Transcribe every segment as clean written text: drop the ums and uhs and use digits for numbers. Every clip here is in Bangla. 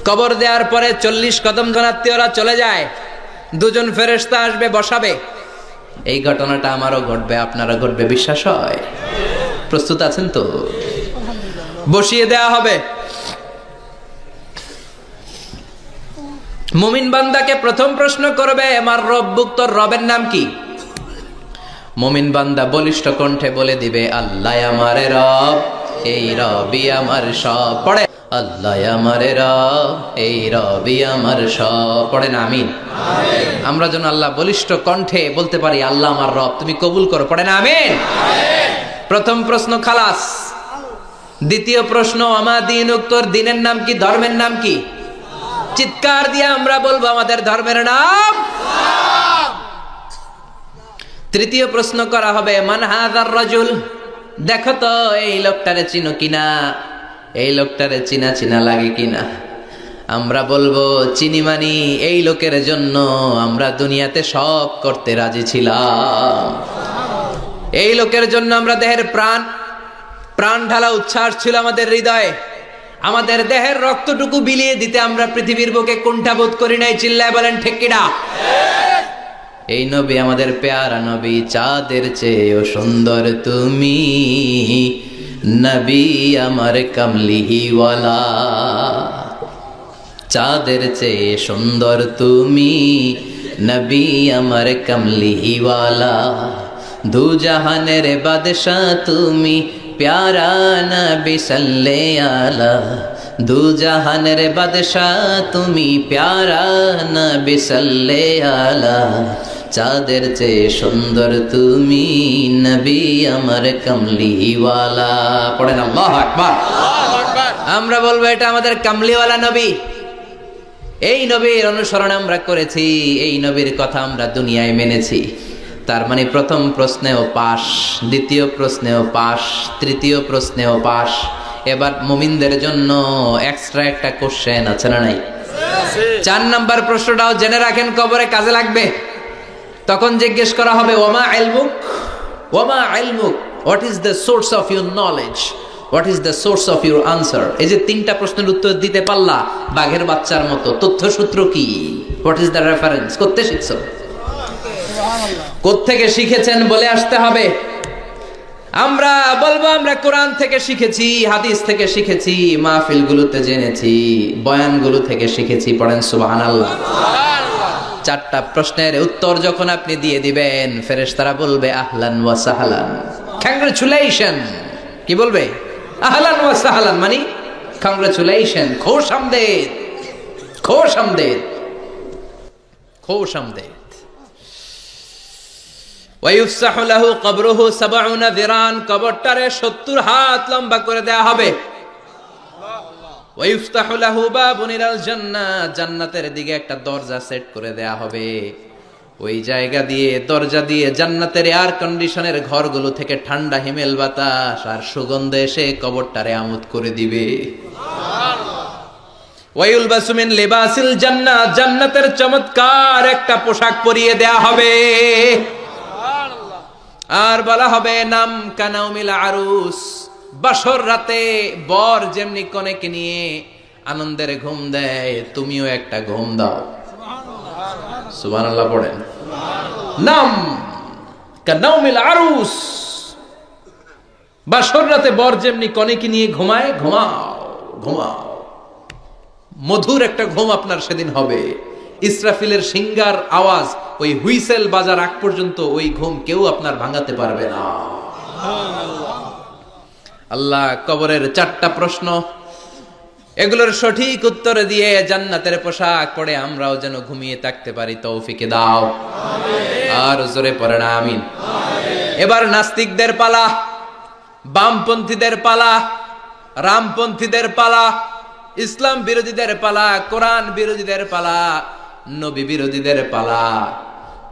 কবর দেওয়ার পরে 40 কদম ধনাত্মীয়রা চলে যায়, দুজন ফেরেশতা আসবে, বসাবে। এই ঘটনাটা আমারও ঘটবে, আপনারও ঘটবে, বিশ্বাস হয়? প্রস্তুত আছেন তো? বসিয়ে দেয়া হবে। মুমিন বান্দাকে প্রথম প্রশ্ন করবে, আমার রব্বুক, তোর রবের নাম কি? মুমিন বান্দা বলিষ্ঠ কণ্ঠে বলে দিবে, আল্লাহ আমারে রব, এই রবই আমার সব। পড়ে, আল্লাহ আমারে রব, এই রবই আমার সব। পড়েন আমিন। আমরা যেন আল্লাহ বলিষ্ঠ কণ্ঠে বলতে পারি, আল্লাহ আমার রব, তুমি কবুল করো। পড়েন আমিন। প্রথম প্রশ্ন খালাস। দ্বিতীয় প্রশ্ন, আমা দীনুক, তোর দিনের নাম কি, ধর্মের নাম কি? চিৎকার দিয়ে আমরা বলবো, আমাদের ধর্মের নাম। তৃতীয় প্রশ্ন করা হবে, মান হাযার রাজুল, দেখো তো এই লোকটারে চিনো কিনা, এই লোকটারে চিনা চিনা লাগে কিনা। আমরা বলবো, চিনি মানি, এই লোকের জন্য আমরা দুনিয়াতে সব করতে রাজি ছিলাম। এই লোকের জন্য আমরা দেহের প্রাণ ঢালা উচ্ছ্বাস ছিল আমাদের হৃদয়ে। আমাদের দেহের রক্তটুকু বিলিয়ে দিতে আমরা পৃথিবীর বুকে কুণ্ঠাবোধ করি নাই। চিল্লায় বলেন ঠিক কিনা? এই নবী আমাদের পেয়ারা নবী, চাঁদের চেয়েও সুন্দর তুমি, নবী আমার কামলিওয়ালা। চাঁদের চেয়ে সুন্দর তুমি, নবী আমার কামলিওয়ালা। দু জাহানের বাদশাহ তুমি, প্যারা নবী সাল্লে আলা। দু জাহানের বাদশাহ তুমি, প্যারা নবী সাল্লে আলা। চাঁদের চেয়ে সুন্দর তুমি, নবী আমার কামলিওয়ালা। পড়েন আল্লাহু আকবার। আমরা বলবো, এটা আমাদের কামলিওয়ালা নবী। এই নবীর অনুসরণ আমরা করেছি, এই নবীর কথা আমরা দুনিয়ায় মেনেছি। তার মানে প্রথম প্রশ্নেও পাস, দ্বিতীয় প্রশ্নেও পাস, তৃতীয় প্রশ্নেও পাস। এবার মুমিনদের জন্য এক্সট্রা একটা কোশ্চেন আছে না নাই? 4 নাম্বার প্রশ্নটাও জেনে রাখেন, কবরে কাজে লাগবে। তখন জিজ্ঞেস করা হবে, ওমা ইলমুক, ওমা ইলমুক, what is the source of your knowledge, what is the source of your answer. এই যে 3টা প্রশ্নের উত্তর দিতে পারলা বাঘের বাচ্চার মতো, তথ্যসূত্র কি? What is the reference? করতে শিখছো? কোত্থেকে শিখেছেন বলে আসতে হবে। আমরা বলবো, আমরা কোরআন থেকে শিখেছি, হাদিস থেকে শিখেছি, মাহফিলগুলোতে জেনেছি, বয়ানগুলো থেকে শিখেছি। পড়েন সুবহানাল্লাহ। 4টা প্রশ্নের উত্তর যখন আপনি দিয়ে দিবেন, ফেরেশতারা বলবে আহলান ওয়া সাহলান, কংগ্রাচুলেশন। কি বলবে? আহলান ওয়া সাহলান মানে কংগ্রাচুলেশন, খোশ আমদেদ, খোশ আমদেদ, খোশ আমদেদ। ওয়ায়ুফসাহু লাহু কবরুহু 70 যিরান, কবরটারে 70 হাত লম্বা করে দেয়া হবে। ওয়ায়ুফতাহু লাহু বাবুন ইলাল জান্নাহ, জান্নাতের দিকে একটা দরজা সেট করে দেয়া হবে। ওই জায়গা দিয়ে, দরজা দিয়ে জান্নাতের এয়ার কন্ডিশনের ঘরগুলো থেকে ঠান্ডা হিমেল বাতাস আর সুগন্ধ এসে কবরটারে আমোদ করে দিবে। ওয়ায়ুলবাসু মিন লিবাসিল জান্নাহ, জান্নাতের চমৎকার একটা পোশাক পরিয়ে দেয়া হবে। আর বলা হবে, নাম কানাউমিল আরুস, বাসর রাতে বর যেমনি কনেকে নিয়ে আনন্দের ঘুম দেয়, তুমিও একটা ঘুম দাও। সুবহানাল্লাহ পড়েন। নাম কানাউমিল আরুস, বাসর রাতে বর যেমনি কনেকে নিয়ে ঘুমায়, ঘুমাও ঘুমাও। মধুর একটা ঘুম আপনার সেদিন হবে। ইসরাফিলের সিঙ্গার আওয়াজ, ওই হুইসেল বাজার আগ পর্যন্ত ওই ঘুম কেউ আপনার ভাঙাতে পারবে না। আল্লাহ কবরের 4টা প্রশ্ন, এগুলোর সঠিক উত্তর দিয়ে জান্নাতের পোশাক পরে আমরাও যেন ঘুমিয়ে থাকতে পারি, তৌফিক দাও। আর জোরে পড়েন আমিন। এবার নাস্তিকদের পালা, বামপন্থীদের পালা, রামপন্থীদের পালা, ইসলাম বিরোধীদের পালা, কোরআন বিরোধীদের পালা, নবী বিরোধীদের পালা।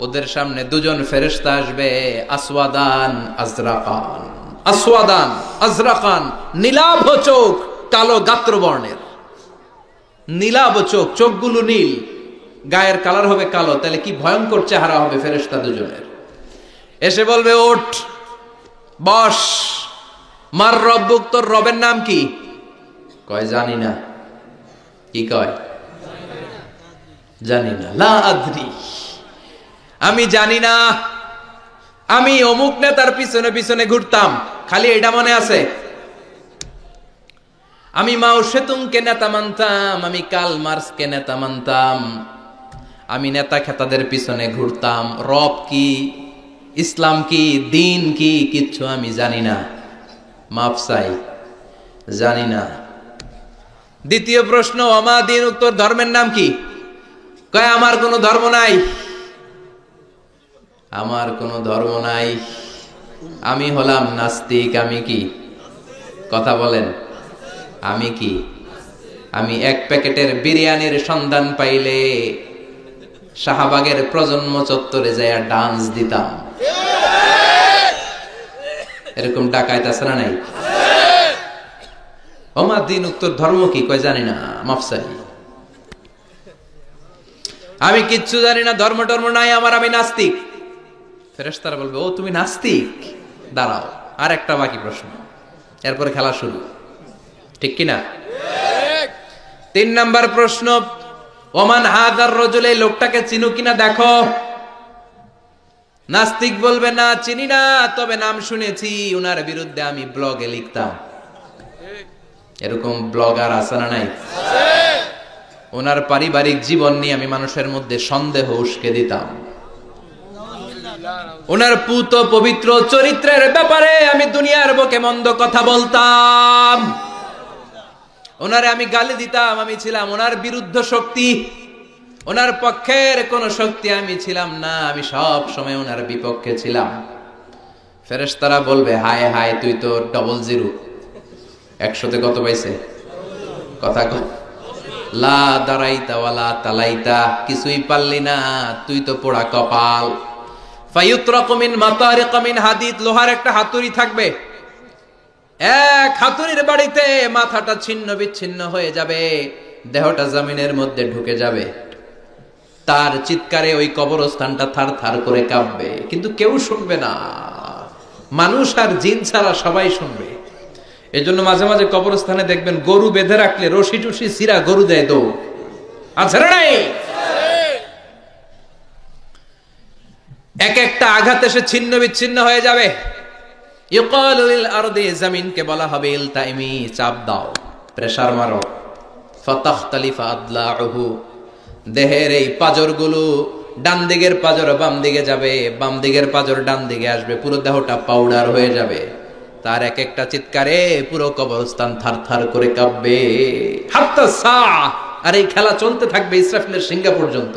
ওদের সামনে 2জন ফেরেশতা আসবে, আসওয়াদান আজরাকান, আসওয়াদান আজরাকান, নীলাভ চোখ, কালো গাত্র বর্ণের। নীলাভ চোখ, চোখগুলো নীল, গায়ের কালার হবে কালো। তাহলে কি ভয়ঙ্কর চেহারা হবে ফেরেশতা 2জনের। এসে বলবে, ওঠ, বস। মার রব্বুক, তোর রবের নাম কি? কয় জানি না। কি কয়? জানি না। লা আদ্রি, আমি জানি না। আমি অমুক নেতার পিছনে পিছনে ঘুরতাম, খালি এটা মনে আছে। আমি মাও সেতুংকে নেতা মানতাম, আমি কার্ল মার্কসকে নেতা মানতাম। আমি নেতা খেতাদের পিছনে ঘুরতাম। রব কি, ইসলাম কি, দিন কি, কিচ্ছু আমি জানি না। মাফ চাই, জানি না। দ্বিতীয় প্রশ্ন, আমা দিন, উত্তর ধর্মের নাম কি? কয় আমার কোনো ধর্ম নাই, আমার কোনো ধর্ম নাই। আমি হলাম নাস্তিক। আমি কি? কথা বলেন, আমি কি? আমি এক প্যাকেটের বিরিয়ানির সন্ধান পাইলে শাহবাগের প্রজন্ম চত্বরে যায় ডান্স দিতাম। এরকম ডাকাইত আছে না নাই? ওমা দিন, উত্তর ধর্ম কি? কয় জানি না, মাফসাই। আমি কিচ্ছু জানি না, ধর্ম টর্ম নাই আমার, আমি নাস্তিক। ফেরেশতারা বলবে, ও তুমি নাস্তিক, দাঁড়াও, আর একটা বাকি প্রশ্ন, এরপরে খেলা শুরু। ঠিক কিনা? 3 নাম্বার প্রশ্ন, ওমান হাদার রজুল, এই লোকটাকে চিনো কিনা দেখো। নাস্তিক বলবে না, চিনি না, তবে নাম শুনেছি, উনার বিরুদ্ধে আমি ব্লগে লিখতাম। এরকম ব্লগার আছে না নাই? ওনার পারিবারিক জীবন নিয়ে আমি মানুষের মধ্যে সন্দেহ উস্কে দিতাম। ওনার পুত পবিত্র চরিত্রের ব্যাপারে আমি দুনিয়ার বুকে মন্দ কথা বলতাম। ওনারে আমি গালি দিতাম। আমি ছিলাম ওনার বিরুদ্ধ শক্তি, ওনার পক্ষের কোন শক্তি আমি ছিলাম না। আমি সব সময় ওনার বিপক্ষে ছিলাম। ফেরেশতারা বলবে, হায় হায়, তুই তো 00। 100তে কত পাইছে? কথা কর। লা দারাইতা ওয়ালা তালাইতা, কিছুই পারলি না, তুই তো পোড়া কপাল। ফায়ুতরাকু মিন মাতারিক মিন হাদিদ, লোহার একটা হাতুড়ি থাকবে, এক হাতুড়ির বাড়িতে মাথাটা ছিন্ন বিচ্ছিন্ন হয়ে যাবে, দেহটা জমিনের মধ্যে ঢুকে যাবে। তার চিৎকারে ওই কবরস্থানটা থার থার করে কাঁপবে, কিন্তু কেউ শুনবে না। মানুষ আর জিন ছাড়া সবাই শুনবে। এজন্য মাঝে মাঝে কবরস্থানে দেখবেন গরু বেঁধে রাখলে রশি টুসি সিরা গরু দেয় দৌড়। আছে না নাই? এক একটা আঘাতে সে ছিন্ন বিচ্ছিন্ন হয়ে যাবে। ইউকালু লিল আরদি, জমিনকে বলা হবে, ইলতাইমি, চাপ দাও, প্রেসার মারো। ফাতাখতালিফা আদলাউহু, দেহের এই পাজরগুলো, ডান দিকের পাজর বাম দিকে যাবে, বাম দিকের পাজর ডান দিকে আসবে, পুরো দেহটা পাউডার হয়ে যাবে। তার এক একটা চিৎকারে পুরো কবরস্থান থার থার করে কাঁপবে। হাত্তা সা, আর এই খেলা চলতে থাকবে ইসরাফিলের সিংহা পর্যন্ত।